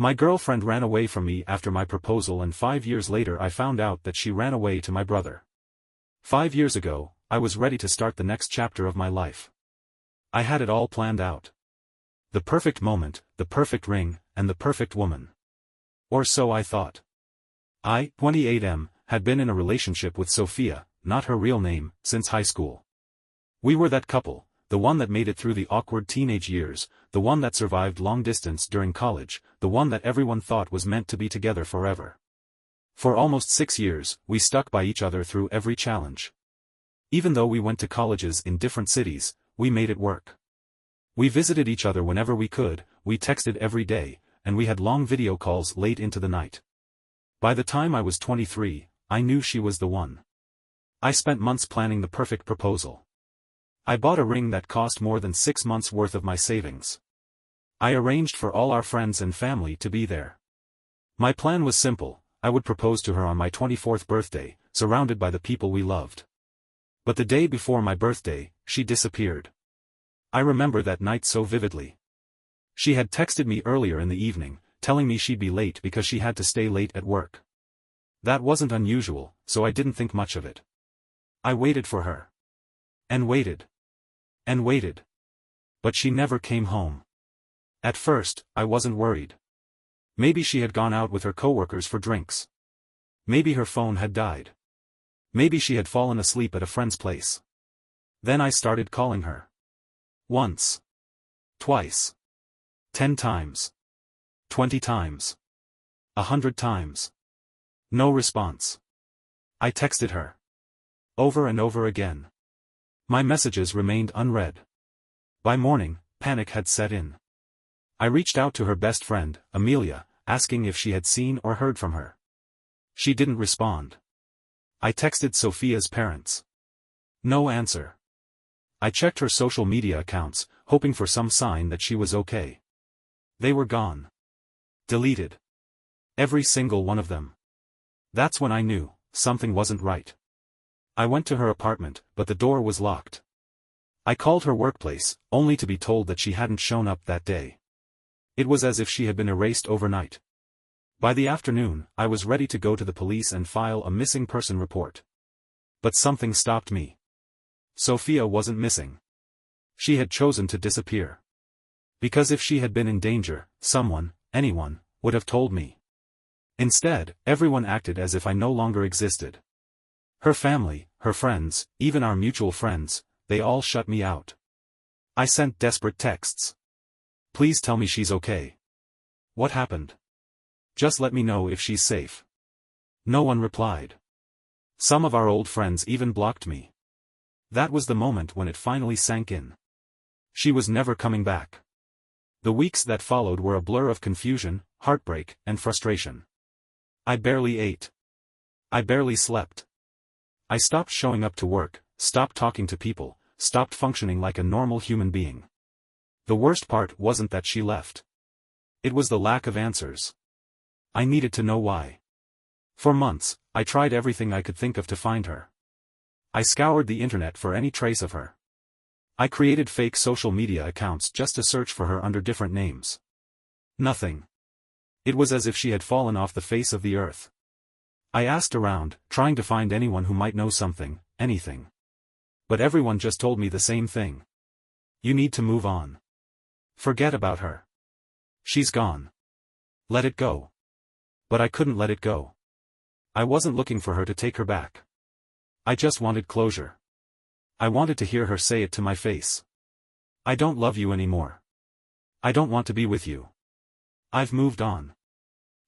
My girlfriend ran away from me after my proposal, and 5 years later I found out that she ran away to my brother. 5 years ago, I was ready to start the next chapter of my life. I had it all planned out. The perfect moment, the perfect ring, and the perfect woman. Or so I thought. I, 28M, had been in a relationship with Sophia, not her real name, since high school. We were that couple, the one that made it through the awkward teenage years, the one that survived long distance during college, the one that everyone thought was meant to be together forever. For almost 6 years, we stuck by each other through every challenge. Even though we went to colleges in different cities, we made it work. We visited each other whenever we could, we texted every day, and we had long video calls late into the night. By the time I was 23, I knew she was the one. I spent months planning the perfect proposal. I bought a ring that cost more than 6 months' worth of my savings. I arranged for all our friends and family to be there. My plan was simple: I would propose to her on my 24th birthday, surrounded by the people we loved. But the day before my birthday, she disappeared. I remember that night so vividly. She had texted me earlier in the evening, telling me she'd be late because she had to stay late at work. That wasn't unusual, so I didn't think much of it. I waited for her. And waited. And waited. But she never came home. At first, I wasn't worried. Maybe she had gone out with her coworkers for drinks. Maybe her phone had died. Maybe she had fallen asleep at a friend's place. Then I started calling her. Once. Twice. 10 times. 20 times. 100 times. No response. I texted her. Over and over again. My messages remained unread. By morning, panic had set in. I reached out to her best friend, Amelia, asking if she had seen or heard from her. She didn't respond. I texted Sophia's parents. No answer. I checked her social media accounts, hoping for some sign that she was okay. They were gone. Deleted. Every single one of them. That's when I knew something wasn't right. I went to her apartment, but the door was locked. I called her workplace, only to be told that she hadn't shown up that day. It was as if she had been erased overnight. By the afternoon, I was ready to go to the police and file a missing person report. But something stopped me. Sophia wasn't missing. She had chosen to disappear. Because if she had been in danger, someone, anyone, would have told me. Instead, everyone acted as if I no longer existed. Her family, her friends, even our mutual friends, they all shut me out. I sent desperate texts. Please tell me she's okay. What happened? Just let me know if she's safe. No one replied. Some of our old friends even blocked me. That was the moment when it finally sank in. She was never coming back. The weeks that followed were a blur of confusion, heartbreak, and frustration. I barely ate. I barely slept. I stopped showing up to work, stopped talking to people, stopped functioning like a normal human being. The worst part wasn't that she left. It was the lack of answers. I needed to know why. For months, I tried everything I could think of to find her. I scoured the internet for any trace of her. I created fake social media accounts just to search for her under different names. Nothing. It was as if she had fallen off the face of the earth. I asked around, trying to find anyone who might know something, anything. But everyone just told me the same thing. You need to move on. Forget about her. She's gone. Let it go. But I couldn't let it go. I wasn't looking for her to take her back. I just wanted closure. I wanted to hear her say it to my face. I don't love you anymore. I don't want to be with you. I've moved on.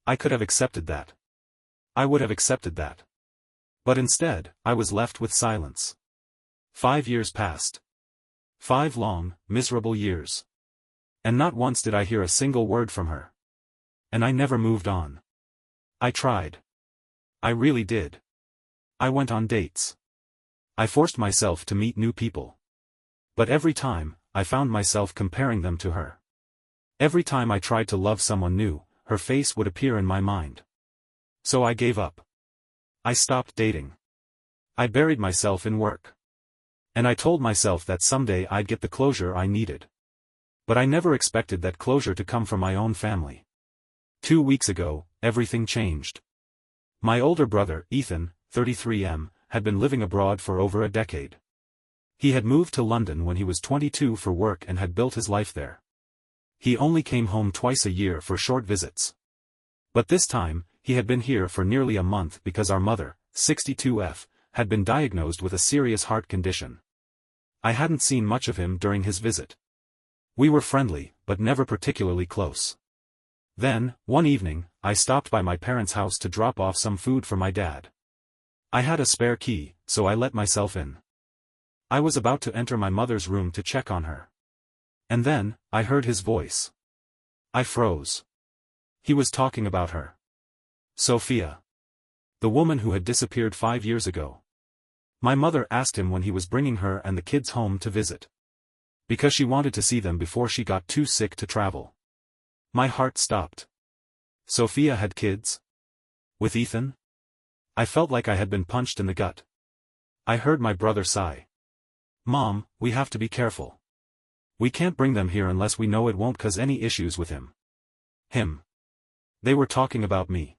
I could have accepted that. I would have accepted that. But instead, I was left with silence. 5 years passed. 5 long, miserable years. And not once did I hear a single word from her. And I never moved on. I tried. I really did. I went on dates. I forced myself to meet new people. But every time, I found myself comparing them to her. Every time I tried to love someone new, her face would appear in my mind. So I gave up. I stopped dating. I buried myself in work. And I told myself that someday I'd get the closure I needed. But I never expected that closure to come from my own family. 2 weeks ago, everything changed. My older brother, Ethan, 33M, had been living abroad for over a decade. He had moved to London when he was 22 for work and had built his life there. He only came home twice a year for short visits. But this time, he had been here for nearly a month because our mother, 62F, had been diagnosed with a serious heart condition. I hadn't seen much of him during his visit. We were friendly, but never particularly close. Then, one evening, I stopped by my parents' house to drop off some food for my dad. I had a spare key, so I let myself in. I was about to enter my mother's room to check on her. And then, I heard his voice. I froze. He was talking about her. Sophia. The woman who had disappeared 5 years ago. My mother asked him when he was bringing her and the kids home to visit. Because she wanted to see them before she got too sick to travel. My heart stopped. Sophia had kids? With Ethan? I felt like I had been punched in the gut. I heard my brother sigh. Mom, we have to be careful. We can't bring them here unless we know it won't cause any issues with him. Him. They were talking about me.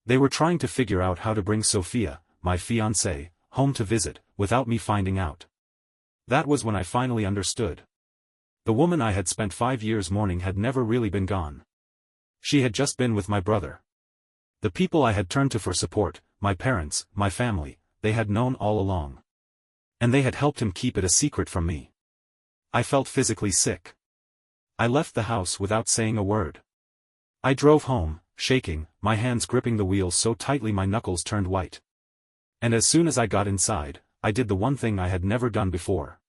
They were trying to figure out how to bring Sophia, my fiancée, home to visit, without me finding out. That was when I finally understood. The woman I had spent 5 years mourning had never really been gone. She had just been with my brother. The people I had turned to for support, my parents, my family, they had known all along. And they had helped him keep it a secret from me. I felt physically sick. I left the house without saying a word. I drove home, shaking, my hands gripping the wheel so tightly my knuckles turned white. And as soon as I got inside, I did the one thing I had never done before.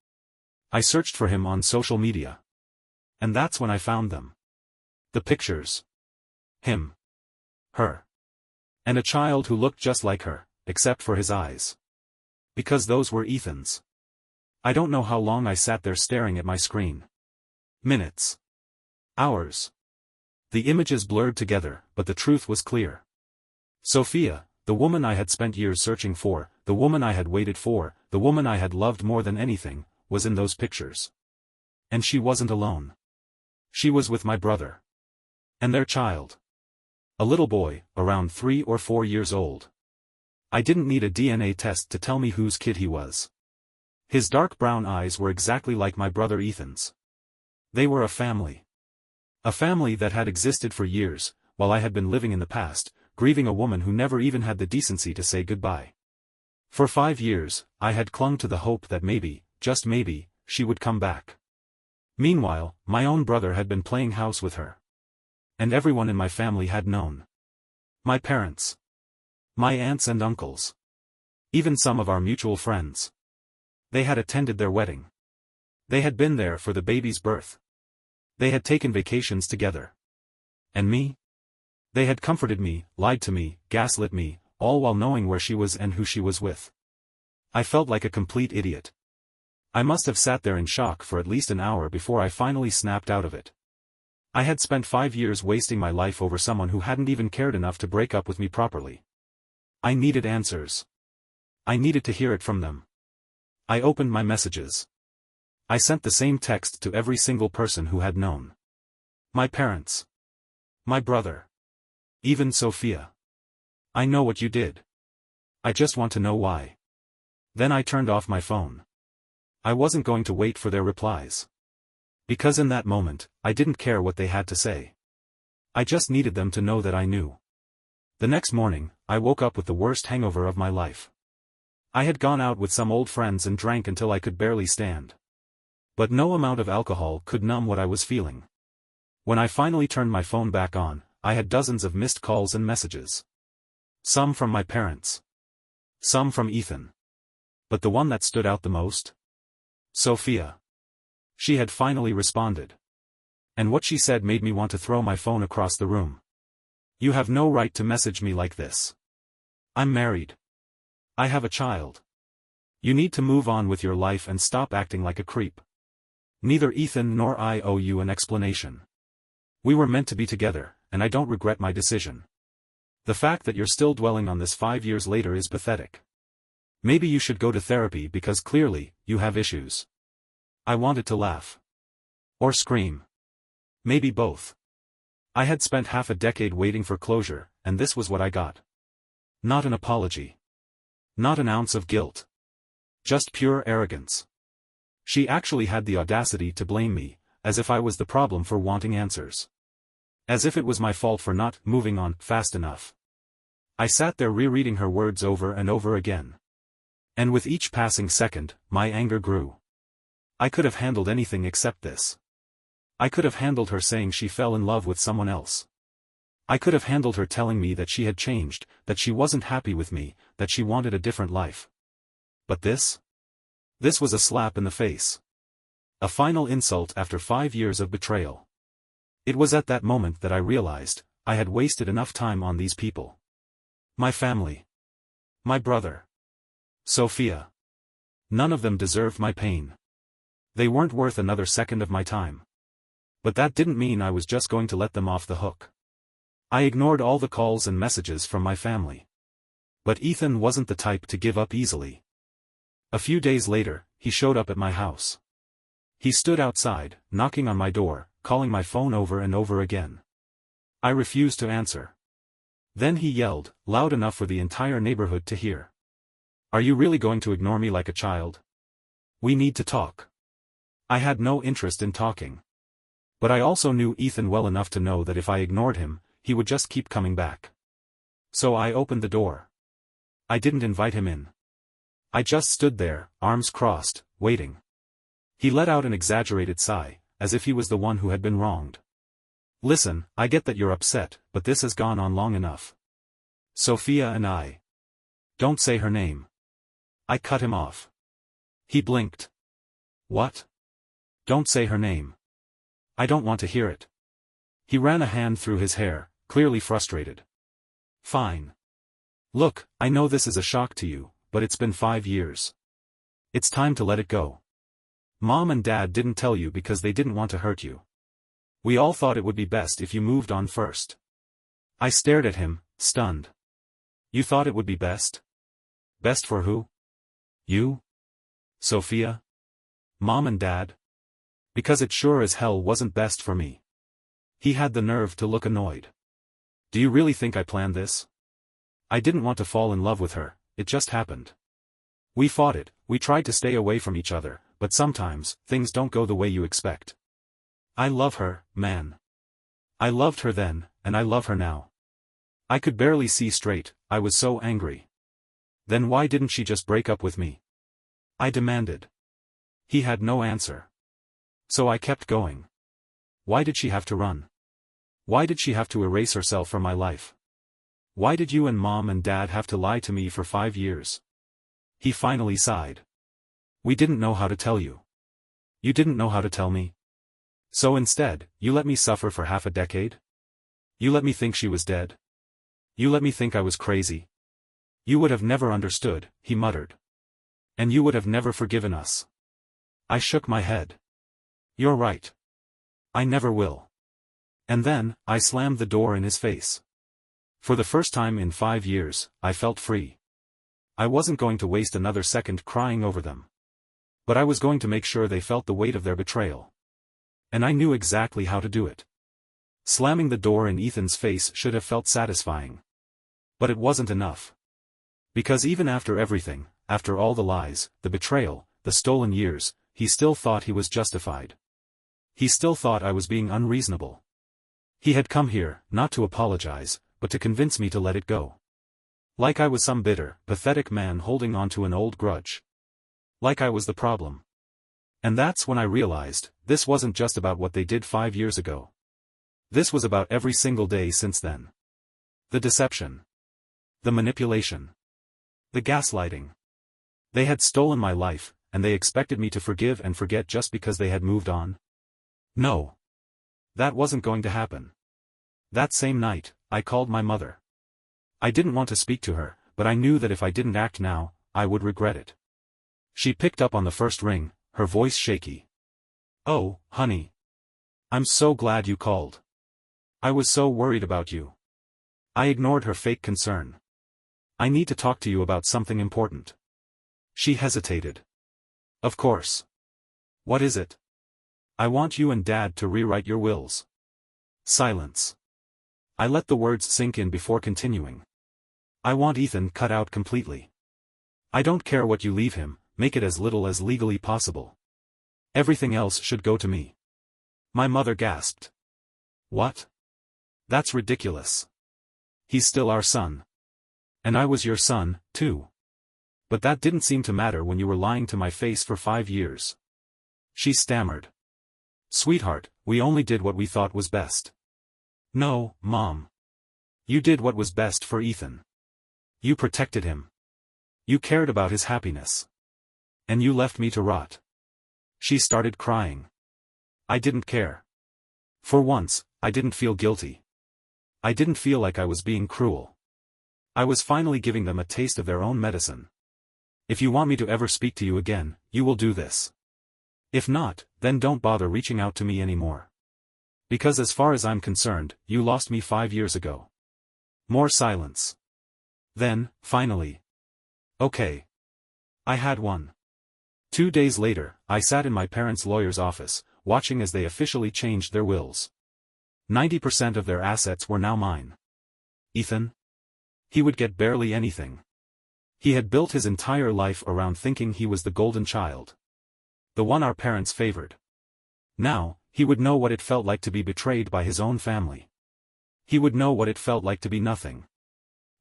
I searched for him on social media. And that's when I found them. The pictures. Him. Her. And a child who looked just like her, except for his eyes. Because those were Ethan's. I don't know how long I sat there staring at my screen. Minutes. Hours. The images blurred together, but the truth was clear. Sophia, the woman I had spent years searching for, the woman I had waited for, the woman I had loved more than anything, was in those pictures. And she wasn't alone. She was with my brother. And their child. A little boy, around 3 or 4 years old. I didn't need a DNA test to tell me whose kid he was. His dark brown eyes were exactly like my brother Ethan's. They were a family. A family that had existed for years, while I had been living in the past, grieving a woman who never even had the decency to say goodbye. For 5 years, I had clung to the hope that maybe, just maybe, she would come back. Meanwhile, my own brother had been playing house with her. And everyone in my family had known. My parents. My aunts and uncles. Even some of our mutual friends. They had attended their wedding. They had been there for the baby's birth. They had taken vacations together. And me? They had comforted me, lied to me, gaslit me, all while knowing where she was and who she was with. I felt like a complete idiot. I must have sat there in shock for at least an hour before I finally snapped out of it. I had spent 5 years wasting my life over someone who hadn't even cared enough to break up with me properly. I needed answers. I needed to hear it from them. I opened my messages. I sent the same text to every single person who had known. My parents. My brother. Even Sophia. I know what you did. I just want to know why. Then I turned off my phone. I wasn't going to wait for their replies. Because in that moment, I didn't care what they had to say. I just needed them to know that I knew. The next morning, I woke up with the worst hangover of my life. I had gone out with some old friends and drank until I could barely stand. But no amount of alcohol could numb what I was feeling. When I finally turned my phone back on, I had dozens of missed calls and messages. Some from my parents. Some from Ethan. But the one that stood out the most? Sophia. She had finally responded. And what she said made me want to throw my phone across the room. You have no right to message me like this. I'm married. I have a child. You need to move on with your life and stop acting like a creep. Neither Ethan nor I owe you an explanation. We were meant to be together, and I don't regret my decision. The fact that you're still dwelling on this 5 years later is pathetic. Maybe you should go to therapy because clearly, you have issues. I wanted to laugh. Or scream. Maybe both. I had spent half a decade waiting for closure, and this was what I got. Not an apology. Not an ounce of guilt. Just pure arrogance. She actually had the audacity to blame me, as if I was the problem for wanting answers. As if it was my fault for not moving on fast enough. I sat there rereading her words over and over again. And with each passing second, my anger grew. I could have handled anything except this. I could have handled her saying she fell in love with someone else. I could have handled her telling me that she had changed, that she wasn't happy with me, that she wanted a different life. But this? This was a slap in the face. A final insult after 5 years of betrayal. It was at that moment that I realized, I had wasted enough time on these people. My family. My brother. Sophia. None of them deserved my pain. They weren't worth another second of my time. But that didn't mean I was just going to let them off the hook. I ignored all the calls and messages from my family. But Ethan wasn't the type to give up easily. A few days later, he showed up at my house. He stood outside, knocking on my door, calling my phone over and over again. I refused to answer. Then he yelled, loud enough for the entire neighborhood to hear. "Are you really going to ignore me like a child? We need to talk." I had no interest in talking. But I also knew Ethan well enough to know that if I ignored him, he would just keep coming back. So I opened the door. I didn't invite him in. I just stood there, arms crossed, waiting. He let out an exaggerated sigh, as if he was the one who had been wronged. "Listen, I get that you're upset, but this has gone on long enough. Sophia and I." "Don't say her name." I cut him off. He blinked. "What?" "Don't say her name. I don't want to hear it." He ran a hand through his hair, clearly frustrated. "Fine. Look, I know this is a shock to you, but it's been 5 years. It's time to let it go. Mom and Dad didn't tell you because they didn't want to hurt you. We all thought it would be best if you moved on first." I stared at him, stunned. "You thought it would be best? Best for who? You? Sophia? Mom and Dad? Because it sure as hell wasn't best for me." He had the nerve to look annoyed. "Do you really think I planned this? I didn't want to fall in love with her, it just happened. We fought it, we tried to stay away from each other, but sometimes, things don't go the way you expect. I love her, man. I loved her then, and I love her now." I could barely see straight, I was so angry. "Then why didn't she just break up with me?" I demanded. He had no answer. So I kept going. Why did she have to run? Why did she have to erase herself from my life? Why did you and Mom and Dad have to lie to me for 5 years? He finally sighed. "We didn't know how to tell you. You didn't know how to tell me. So instead, you let me suffer for half a decade? You let me think she was dead? You let me think I was crazy? You would have never understood," he muttered. "And you would have never forgiven us." I shook my head. "You're right. I never will." And then, I slammed the door in his face. For the first time in 5 years, I felt free. I wasn't going to waste another second crying over them. But I was going to make sure they felt the weight of their betrayal. And I knew exactly how to do it. Slamming the door in Ethan's face should have felt satisfying. But it wasn't enough. Because even after everything, after all the lies, the betrayal, the stolen years, he still thought he was justified. He still thought I was being unreasonable. He had come here, not to apologize, but to convince me to let it go. Like I was some bitter, pathetic man holding on to an old grudge. Like I was the problem. And that's when I realized, this wasn't just about what they did 5 years ago. This was about every single day since then. The deception. The manipulation. The gaslighting. They had stolen my life, and they expected me to forgive and forget just because they had moved on. No. That wasn't going to happen. That same night, I called my mother. I didn't want to speak to her, but I knew that if I didn't act now, I would regret it. She picked up on the first ring, her voice shaky. "Oh, honey. I'm so glad you called. I was so worried about you." I ignored her fake concern. "I need to talk to you about something important." She hesitated. "Of course. What is it?" "I want you and Dad to rewrite your wills." Silence. I let the words sink in before continuing. I want Ethan cut out completely. I don't care what you leave him, make it as little as legally possible. Everything else should go to me. My mother gasped. What? That's ridiculous. He's still our son. And I was your son, too. But that didn't seem to matter when you were lying to my face for 5 years. She stammered. Sweetheart, we only did what we thought was best. No, Mom. You did what was best for Ethan. You protected him. You cared about his happiness. And you left me to rot. She started crying. I didn't care. For once, I didn't feel guilty. I didn't feel like I was being cruel. I was finally giving them a taste of their own medicine. If you want me to ever speak to you again, you will do this. If not, then don't bother reaching out to me anymore. Because as far as I'm concerned, you lost me 5 years ago. More silence. Then, finally. Okay. I had one. 2 days later, I sat in my parents' lawyer's office, watching as they officially changed their wills. 90% of their assets were now mine. Ethan? He would get barely anything. He had built his entire life around thinking he was the golden child. The one our parents favored. Now, he would know what it felt like to be betrayed by his own family. He would know what it felt like to be nothing.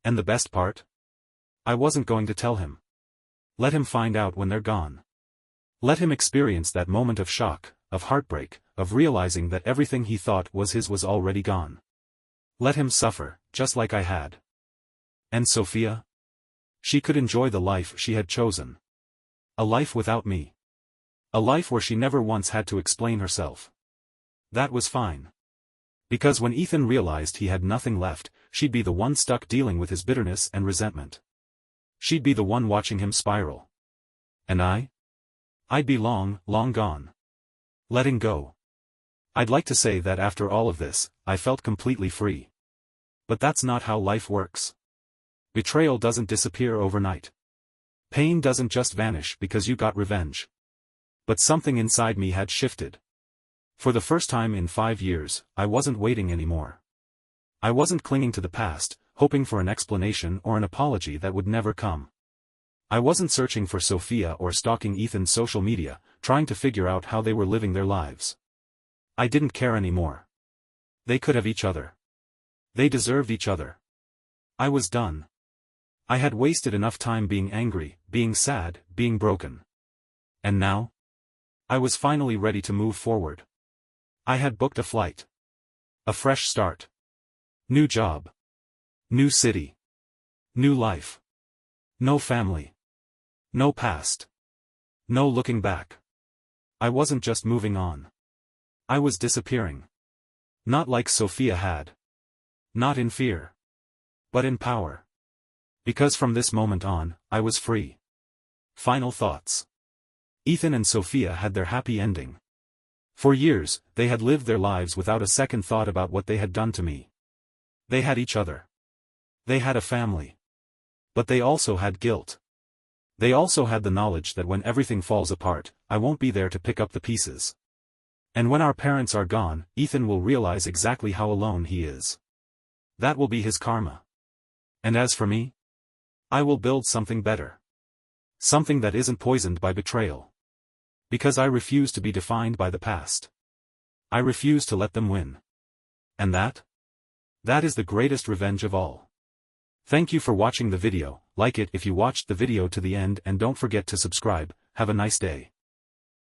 And the best part? I wasn't going to tell him. Let him find out when they're gone. Let him experience that moment of shock, of heartbreak, of realizing that everything he thought was his was already gone. Let him suffer, just like I had. And Sophia? She could enjoy the life she had chosen. A life without me. A life where she never once had to explain herself. That was fine. Because when Ethan realized he had nothing left, she'd be the one stuck dealing with his bitterness and resentment. She'd be the one watching him spiral. And I'd be long, long gone. Letting go. I'd like to say that after all of this, I felt completely free. But that's not how life works. Betrayal doesn't disappear overnight. Pain doesn't just vanish because you got revenge. But something inside me had shifted. For the first time in 5 years, I wasn't waiting anymore. I wasn't clinging to the past, hoping for an explanation or an apology that would never come. I wasn't searching for Sophia or stalking Ethan's social media, trying to figure out how they were living their lives. I didn't care anymore. They could have each other. They deserved each other. I was done. I had wasted enough time being angry, being sad, being broken. And now? I was finally ready to move forward. I had booked a flight. A fresh start. New job. New city. New life. No family. No past. No looking back. I wasn't just moving on. I was disappearing. Not like Sophia had. Not in fear. But in power. Because from this moment on, I was free. Final thoughts. Ethan and Sophia had their happy ending. For years, they had lived their lives without a second thought about what they had done to me. They had each other. They had a family. But they also had guilt. They also had the knowledge that when everything falls apart, I won't be there to pick up the pieces. And when our parents are gone, Ethan will realize exactly how alone he is. That will be his karma. And as for me? I will build something better. Something that isn't poisoned by betrayal. Because I refuse to be defined by the past. I refuse to let them win. And that? That is the greatest revenge of all. Thank you for watching the video, like it if you watched the video to the end and don't forget to subscribe. Have a nice day.